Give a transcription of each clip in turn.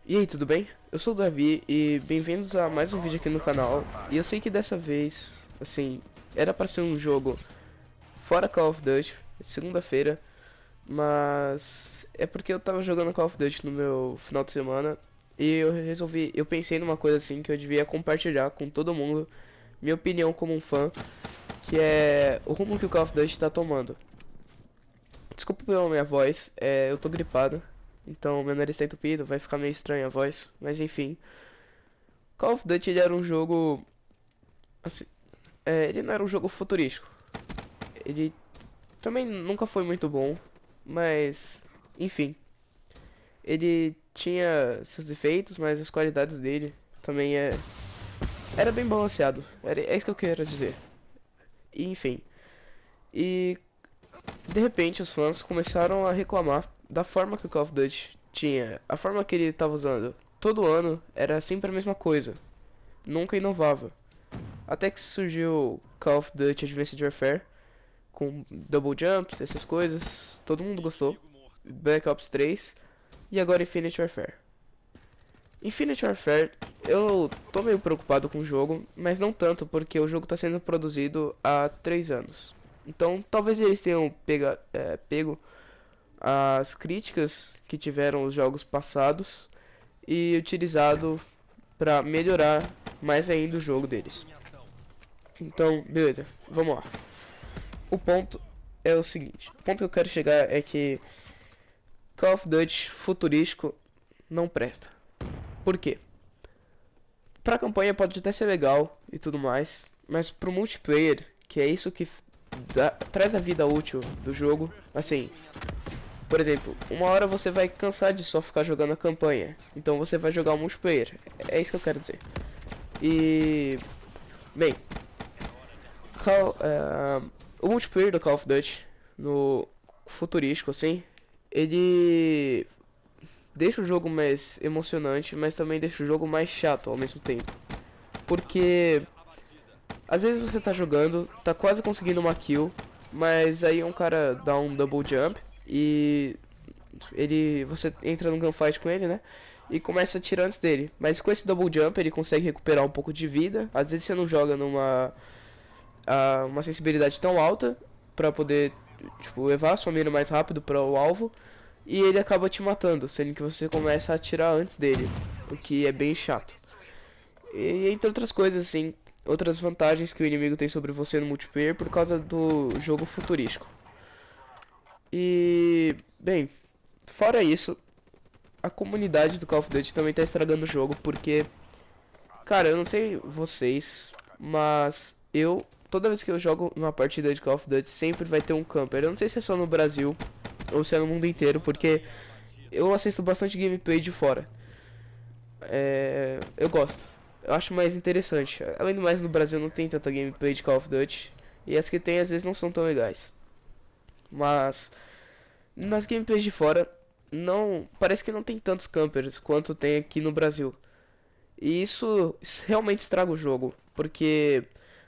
E aí, tudo bem? Eu sou o Davi e bem-vindos a mais um vídeo aqui no canal. E eu sei que dessa vez, assim, era pra ser um jogo fora Call of Duty, segunda-feira, mas é porque eu tava jogando Call of Duty no meu final de semana e eu pensei numa coisa assim que eu devia compartilhar com todo mundo, minha opinião como um fã, que é o rumo que o Call of Duty tá tomando. Desculpa pela minha voz, eu tô gripado, então meu nariz tá entupido, vai ficar meio estranha a voz, mas enfim. Call of Duty ele era um jogo, assim, ele não era um jogo futurístico. Ele também nunca foi muito bom, mas enfim, ele tinha seus defeitos, mas as qualidades dele também era bem balanceado. É isso que eu quero dizer. E, enfim, e de repente os fãs começaram a reclamar da forma que o Call of Duty tinha, a forma que ele estava usando. Todo ano era sempre a mesma coisa, nunca inovava. Até que surgiu Call of Duty Advanced Warfare com double jumps, essas coisas, todo mundo gostou. Black Ops 3 e agora Infinite Warfare. Infinite Warfare, eu tô meio preocupado com o jogo, mas não tanto porque o jogo está sendo produzido há 3 anos. Então talvez eles tenham pego as críticas que tiveram os jogos passados e utilizado para melhorar mais ainda o jogo deles. Então, beleza, vamos lá. O ponto é o seguinte: o ponto que eu quero chegar é que Call of Duty futurístico não presta. Por quê? Pra campanha pode até ser legal e tudo mais, mas pro multiplayer, que é isso que traz a vida útil do jogo, assim, por exemplo, uma hora você vai cansar de só ficar jogando a campanha, então você vai jogar o multiplayer. É isso que eu quero dizer. E bem, o multiplayer do Call of Duty no futurístico assim, ele deixa o jogo mais emocionante, mas também deixa o jogo mais chato ao mesmo tempo. Porque às vezes você tá jogando, tá quase conseguindo uma kill, mas aí um cara dá um double jump e você entra num gunfight com ele, né? E começa a atirar antes dele. Mas com esse double jump ele consegue recuperar um pouco de vida. Às vezes você não joga numa uma sensibilidade tão alta pra poder tipo, levar a sua mira mais rápido para o alvo. E ele acaba te matando, sendo que você começa a atirar antes dele, o que é bem chato. E entre outras coisas, assim, outras vantagens que o inimigo tem sobre você no multiplayer por causa do jogo futurístico. E, bem, fora isso, a comunidade do Call of Duty também tá estragando o jogo, porque, cara, eu não sei vocês, mas toda vez que eu jogo uma partida de Call of Duty, sempre vai ter um camper. Eu não sei se é só no Brasil ou se é no mundo inteiro, porque eu assisto bastante gameplay de fora. Eu gosto. Eu acho mais interessante. Além do mais, no Brasil não tem tanta gameplay de Call of Duty. E as que tem às vezes não são tão legais. Mas nas gameplays de fora, não parece que não tem tantos campers quanto tem aqui no Brasil. E isso realmente estraga o jogo, porque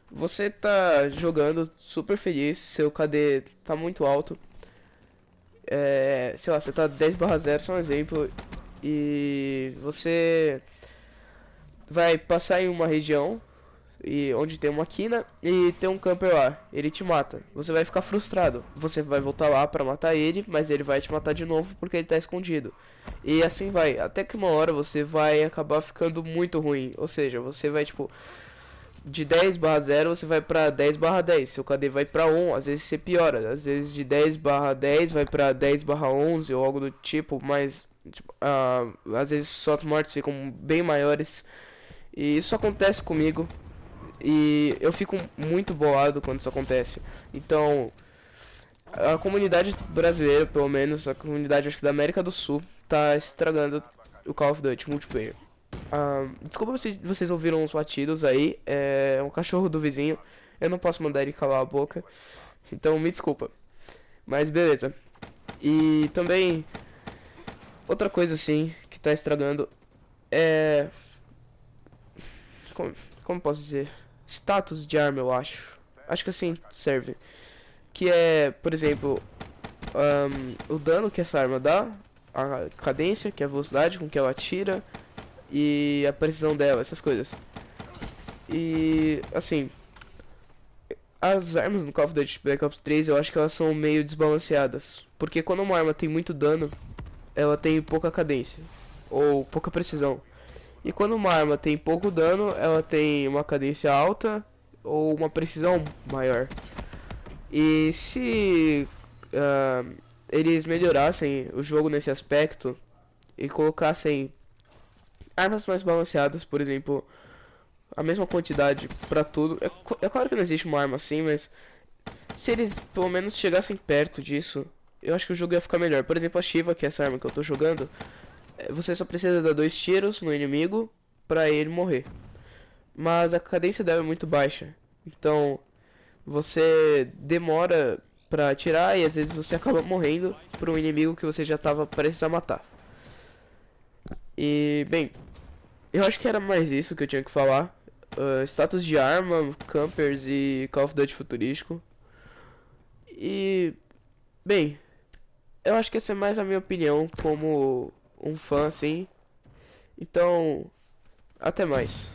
você tá jogando super feliz, seu KD tá muito alto. Sei lá, você tá 10/0, só um exemplo, e você vai passar em uma região e onde tem uma quina e tem um camper lá, ele te mata. Você vai ficar frustrado. Você vai voltar lá pra matar ele, mas ele vai te matar de novo porque ele tá escondido. E assim vai, até que uma hora você vai acabar ficando muito ruim. Ou seja, você vai tipo de 10/0 você vai pra 10/10. Seu KD vai pra 1, às vezes você piora. Às vezes de 10/10 vai pra 10/11 ou algo do tipo, mas tipo, às vezes suas mortes ficam bem maiores. E isso acontece comigo. E eu fico muito bolado quando isso acontece. Então, a comunidade brasileira, pelo menos, a comunidade acho que da América do Sul, tá estragando o Call of Duty multiplayer. Desculpa se vocês ouviram uns latidos aí, é um cachorro do vizinho. Eu não posso mandar ele calar a boca, então me desculpa. Mas beleza. E também, outra coisa assim que tá estragando é. Como, como posso dizer? Status de arma, eu acho. Acho que assim serve. Que é, por exemplo, o dano que essa arma dá, a cadência, que é a velocidade com que ela atira, e a precisão dela, essas coisas. E assim, as armas no Call of Duty Black Ops 3 eu acho que elas são meio desbalanceadas. Porque quando uma arma tem muito dano, ela tem pouca cadência, ou pouca precisão. E quando uma arma tem pouco dano, ela tem uma cadência alta ou uma precisão maior. E se eles melhorassem o jogo nesse aspecto e colocassem armas mais balanceadas, por exemplo, a mesma quantidade pra tudo. É claro que não existe uma arma assim, mas se eles pelo menos chegassem perto disso, eu acho que o jogo ia ficar melhor. Por exemplo, a Shiva, que é essa arma que eu tô jogando, você só precisa dar 2 tiros no inimigo pra ele morrer. Mas a cadência dela é muito baixa. Então, você demora pra atirar e às vezes você acaba morrendo pra um inimigo que você já tava prestes a matar. E, bem, eu acho que era mais isso que eu tinha que falar. Status de arma, campers e Call of Duty futurístico. E, bem, eu acho que essa é mais a minha opinião como um fã, assim. Então, até mais.